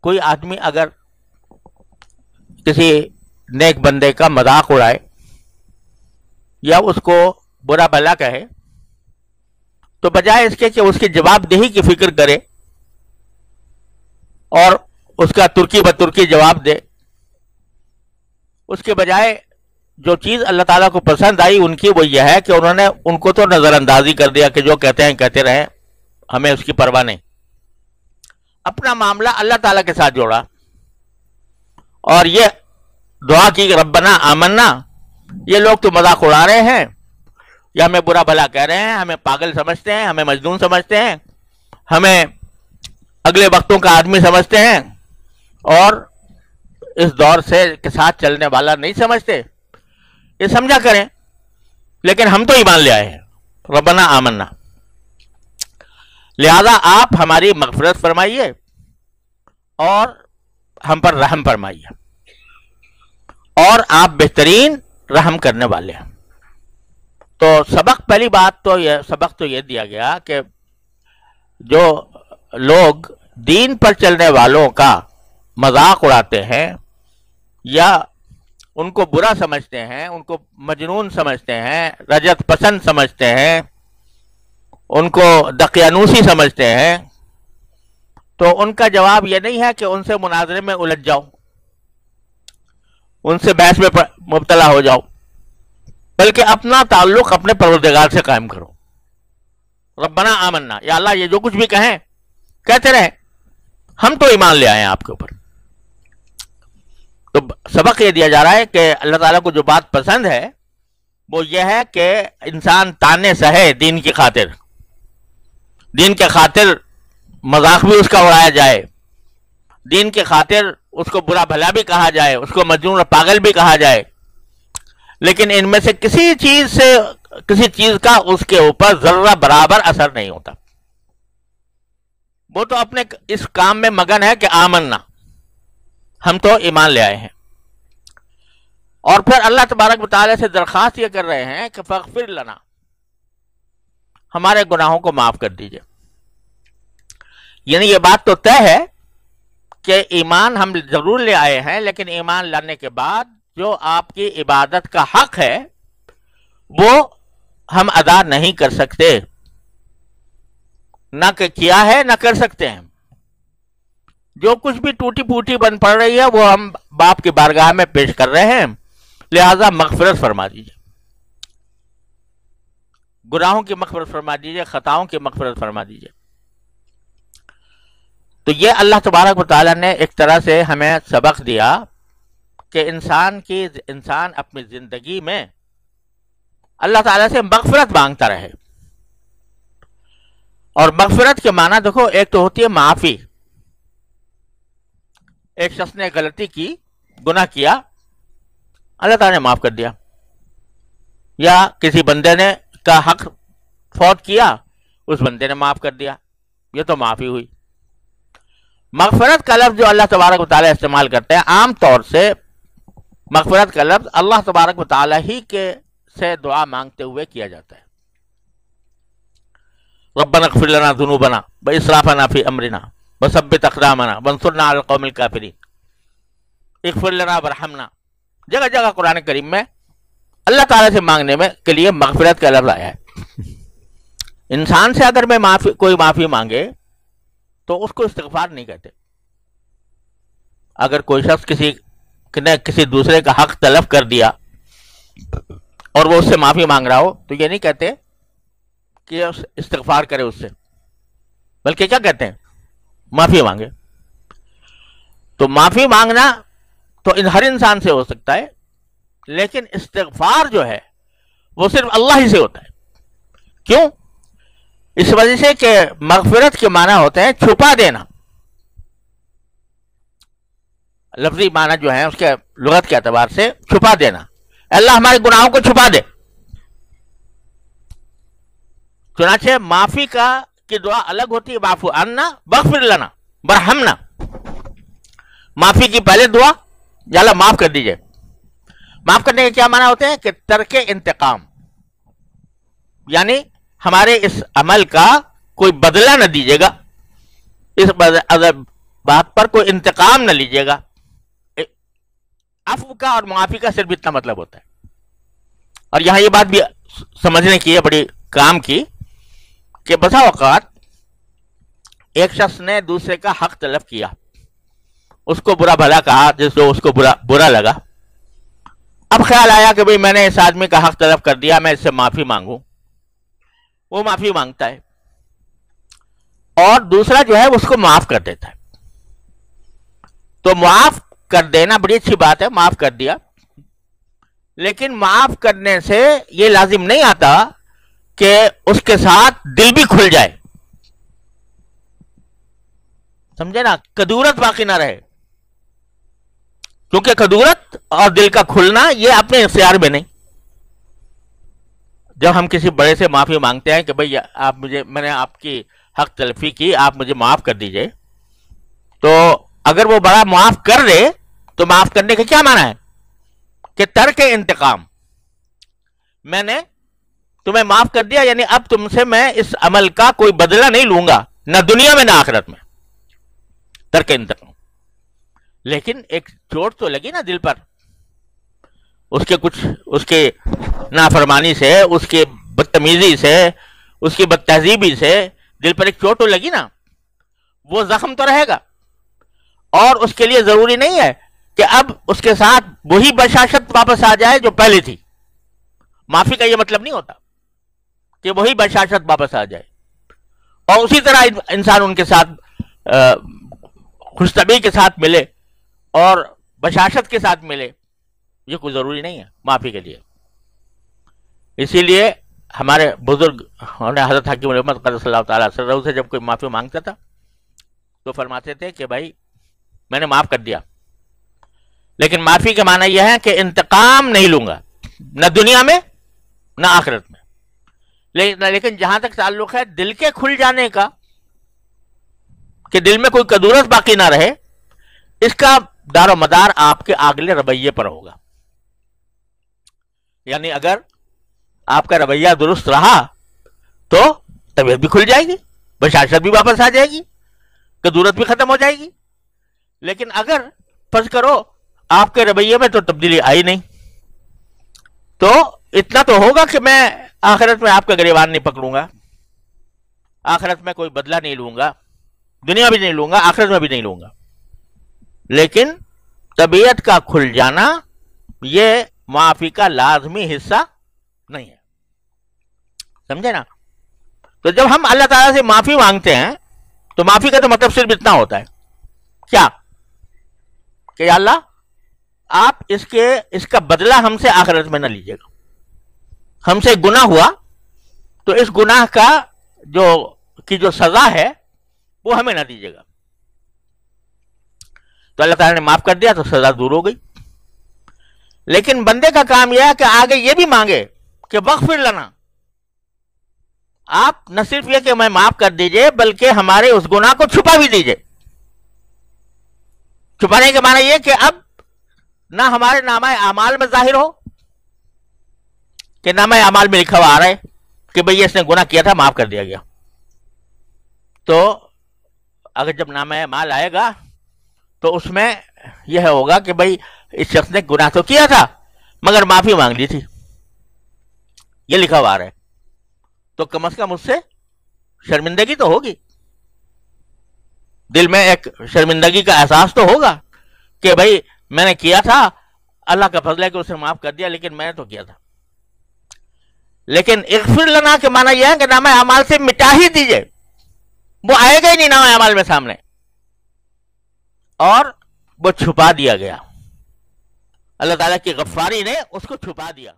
کوئی آدمی اگر کسی نیک بندے کا مذاق اڑائے یا اس کو برا بھلا کہے تو بجائے اس کے کہ اس کی جواب دہی کی فکر کرے اور اس کا ترکی بترکی جواب دے، اس کے بجائے جو چیز اللہ تعالیٰ کو پسند آئی ان کی وہ یہ ہے کہ انہوں نے ان کو تو نظر اندازی کر دیا کہ جو کہتے ہیں کہتے رہیں، ہمیں اس کی پرواہ نہیں، اپنا معاملہ اللہ تعالیٰ کے ساتھ جوڑا اور یہ دعا کی کہ ربنا آمنا، یہ لوگ تو مذاق اڑا رہے ہیں یا ہمیں برا بھلا کہہ رہے ہیں، ہمیں پاگل سمجھتے ہیں، ہمیں مجنون سمجھتے ہیں، ہمیں اگلے وقتوں کا آدمی سمجھتے ہیں اور اس دور سے کے ساتھ چلنے والا نہیں سمجھتے، یہ سمجھا کریں، لیکن ہم تو ایمان لے آئے ہیں، ربنا آمنا، لہذا آپ ہماری مغفرت فرمائیے اور ہم پر رحم فرمائیے، اور آپ بہترین رحم کرنے والے ہیں۔ تو پہلی بات تو یہ دیا گیا کہ جو لوگ دین پر چلنے والوں کا مذاق اڑاتے ہیں یا ان کو برا سمجھتے ہیں، ان کو مجنون سمجھتے ہیں، رجت پسند سمجھتے ہیں، ان کو دقیانوسی سمجھتے ہیں، تو ان کا جواب یہ نہیں ہے کہ ان سے مناظرے میں الجھ جاؤ، ان سے بحث میں مبتلا ہو جاؤ، بلکہ اپنا تعلق اپنے پروردگار سے قائم کرو۔ ربنا آمنا، یا اللہ یہ جو کچھ بھی کہیں کہتے رہیں، ہم تو ایمان لے آئے ہیں آپ کے اوپر۔ تو سبق یہ دیا جا رہا ہے کہ اللہ تعالیٰ کو جو بات پسند ہے وہ یہ ہے کہ انسان تانے سہے دین کی خاطر، دین کے خاطر مذاق بھی اس کا اڑایا جائے، دین کے خاطر اس کو برا بھلا بھی کہا جائے، اس کو مجنون اور پاگل بھی کہا جائے، لیکن ان میں سے کسی چیز کا اس کے اوپر ذرہ برابر اثر نہیں ہوتا۔ وہ تو اپنے اس کام میں مگن ہے کہ آمنا، ہم تو ایمان لے آئے ہیں، اور پھر اللہ تبارک و تعالیٰ سے درخواست یہ کر رہے ہیں کہ فاغفر لنا، ہمارے گناہوں کو معاف کر دیجئے۔ یعنی یہ بات تو طے ہے کہ ایمان ہم ضرور لے آئے ہیں، لیکن ایمان لانے کے بعد جو آپ کی عبادت کا حق ہے وہ ہم ادا نہیں کر سکتے، نہ کیا ہے نہ کر سکتے ہیں۔ جو کچھ بھی ٹوٹی پھوٹی بن پڑ رہی ہے وہ ہم باپ کی بارگاہ میں پیش کر رہے ہیں، لہذا مغفرت فرما دیجیے، گناہوں کی مغفرت فرما دیجیے، خطاؤں کی مغفرت فرما دیجیے۔ تو یہ اللہ تبارک و تعالیٰ نے ایک طرح سے ہمیں سبق دیا کہ انسان اپنی زندگی میں اللہ تعالیٰ سے مغفرت مانگتا رہے، اور مغفرت کے معنی دیکھو، ایک تو ہوتی ہے معافی، ایک شخص نے غلطی کی، گناہ کیا، اللہ تعالیٰ نے معاف کر دیا، یا کسی بندے نے کا حق فوت کیا، اس بندے نے معاف کر دیا، یہ تو معافی ہوئی۔ مغفرت کا لفظ جو اللہ تبارک و تعالیٰ استعمال کرتے ہیں، عام طور سے مغفرت کا لفظ اللہ تبارک و تعالیٰ ہی کے سے دعا مانگتے ہوئے کیا جاتا ہے۔ ربنا اغفر لنا ذنوبنا واسرافنا فی امرنا وثبت اقدامنا وانصرنا علی القوم الکافرین، اغفر لنا ورحمنا، جگہ جگہ قرآن کریم میں اللہ تعالیٰ سے مانگنے میں کے لیے مغفرت کا لفظ آیا ہے۔ انسان سے اگر میں کوئی معافی مانگے تو اس کو استغفار نہیں کہتے۔ اگر کوئی شخص نے کسی دوسرے کا حق تلف کر دیا اور وہ اس سے معافی مانگ رہا ہو تو یہ نہیں کہتے کہ استغفار کرے اس سے، بلکہ کیا کہتے ہیں؟ معافی مانگے۔ تو معافی مانگنا تو ہر انسان سے ہو سکتا ہے، لیکن استغفار جو ہے وہ صرف اللہ ہی سے ہوتا ہے۔ کیوں؟ اس وجہ سے کہ مغفرت کے معنی ہوتے ہیں چھپا دینا، لفظی معنی جو ہے اس کے لغت کے اعتبار سے چھپا دینا، اللہ ہمارے گناہوں کو چھپا دے۔ چنانچہ معافی کی دعا الگ ہوتی ہے، واعف عنا واغفر لنا ورحمنا۔ معافی کی پہلے دعا، یا اللہ معاف کر دیجئے۔ معاف کرنے کے کیا معنی ہوتے ہیں کہ ترک انتقام، یعنی ہمارے اس عمل کا کوئی بدلہ نہ دیجیے گا، اس بات پر کوئی انتقام نہ لیجیے گا. عفو کا اور معافی کا صرف اتنا مطلب ہوتا ہے. اور یہاں یہ بات بھی سمجھنے کی ہے بڑی کام کی کہ بسا اوقات ایک شخص نے دوسرے کا حق طلب کیا, اس کو برا بھلا کہا جس کو اس کو برا لگا. اب خیال آیا کہ بھئی میں نے اس آدمی کا حق طلب کر دیا, میں اس سے معافی مانگوں. وہ معافی مانگتا ہے اور دوسرا جو ہے اس کو معاف کر دیتا ہے. تو معاف کر دینا بڑی اچھی بات ہے, معاف کر دیا, لیکن معاف کرنے سے یہ لازم نہیں آتا کہ اس کے ساتھ دل بھی کھل جائے. سمجھے نا, کدورت باقی نہ رہے, کیونکہ کدورت اور دل کا کھلنا یہ اپنے اختیار میں نہیں. جب ہم کسی بڑے سے معافی مانگتے ہیں کہ بھئی آپ مجھے, میں نے آپ کی حق تلفی کی, آپ مجھے معاف کر دیجئے, تو اگر وہ بڑا معاف کر دے تو معاف کرنے کا کیا معنی ہے کہ ترک انتقام. میں نے تمہیں معاف کر دیا, یعنی اب تم سے میں اس عمل کا کوئی بدلہ نہیں لوں گا, نہ دنیا میں نہ آخرت میں. ترک انتقام. لیکن ایک چوٹ تو لگی نا دل پر, اس کے نافرمانی سے, اس کے بدتمیزی سے, اس کی بدتہذیبی سے دل پر ایک چوٹ تو لگی نا, وہ زخم تو رہے گا. اور اس کے لیے ضروری نہیں ہے کہ اب اس کے ساتھ وہی بشاشت واپس آ جائے جو پہلے تھی. معافی کا یہ مطلب نہیں ہوتا کہ وہی بشاشت واپس آ جائے اور اسی طرح انسان ان کے ساتھ خوش طبعی کے ساتھ ملے اور بشاشت کے ساتھ ملے. یہ کوئی ضروری نہیں ہے معافی کے لیے. اسی لیے ہمارے بزرگ حضرت حکیم الامت قدس اللہ تعالیٰ سرہ سے جب کوئی معافی مانگتا تھا تو فرماتے تھے کہ بھائی میں نے معاف کر دیا, لیکن معافی کے معنی یہ ہے کہ انتقام نہیں لوں گا, نہ دنیا میں نہ آخرت میں. لیکن جہاں تک تعلق ہے دل کے کھل جانے کا, کہ دل میں کوئی کدورت باقی نہ رہے, اس کا دار و مدار آپ کے اگلے رویے پر ہوگا. یعنی اگر آپ کا رویہ درست رہا تو طبیعت بھی کھل جائے گی, بشاشت بھی واپس آ جائے گی, کدورت بھی ختم ہو جائے گی. لیکن اگر فرض کرو آپ کے رویے میں تو تبدیلی آئی نہیں, تو اتنا تو ہوگا کہ میں آخرت میں آپ کا گریبان نہیں پکڑوں گا, آخرت میں کوئی بدلہ نہیں لوں گا, دنیا بھی نہیں لوں گا, آخرت میں بھی نہیں لوں گا. لیکن طبیعت کا کھل جانا یہ معافی کا لازمی حصہ نہیں ہے. سمجھے نا. تو جب ہم اللہ تعالیٰ سے معافی مانگتے ہیں تو معافی کا تو مطلب صرف اتنا ہوتا ہے, کیا کہ یا اللہ آپ اس کا بدلہ ہم سے آخرت میں نہ لیجیے گا. ہم سے گناہ ہوا تو اس گناہ کا جو سزا ہے وہ ہمیں نہ دیجیے گا. تو اللہ تعالیٰ نے معاف کر دیا تو سزا دور ہو گئی. لیکن بندے کا کام یہ ہے کہ آگے یہ بھی مانگے کہ وغفر لنا, آپ نہ صرف یہ کہ میں معاف کر دیجئے بلکہ ہمارے اس گناہ کو چھپا بھی دیجئے. چھپانے کے معنی یہ کہ اب نہ ہمارے نامہ اعمال میں ظاہر ہو, کہ نامہ اعمال میں لکھا ہوا آ رہا ہے کہ بھئی اس نے گناہ کیا تھا معاف کر دیا گیا. تو اگر جب نامہ اعمال آئے گا تو اس میں یہ ہوگا کہ بھئی اس شخص نے گناہ تو کیا تھا مگر معافی مانگ لی تھی, یہ لکھا ہوا آ رہا ہے. تو کم از کم اس سے شرمندگی تو ہوگی, دل میں ایک شرمندگی کا احساس تو ہوگا کہ بھئی میں نے کیا تھا, اللہ کا فضل ہے کہ اسے معاف کر دیا, لیکن میں نے تو کیا تھا. لیکن اغفر لنا کے معنی یہ ہے کہ نامہ اعمال سے مٹا ہی دیجئے, وہ آئے گا ہی نہیں نامہ اعمال میں سامنے, اور وہ چھپا دیا گیا. اللہ تعالیٰ کی غفاری نے اس کو چھپا دیا.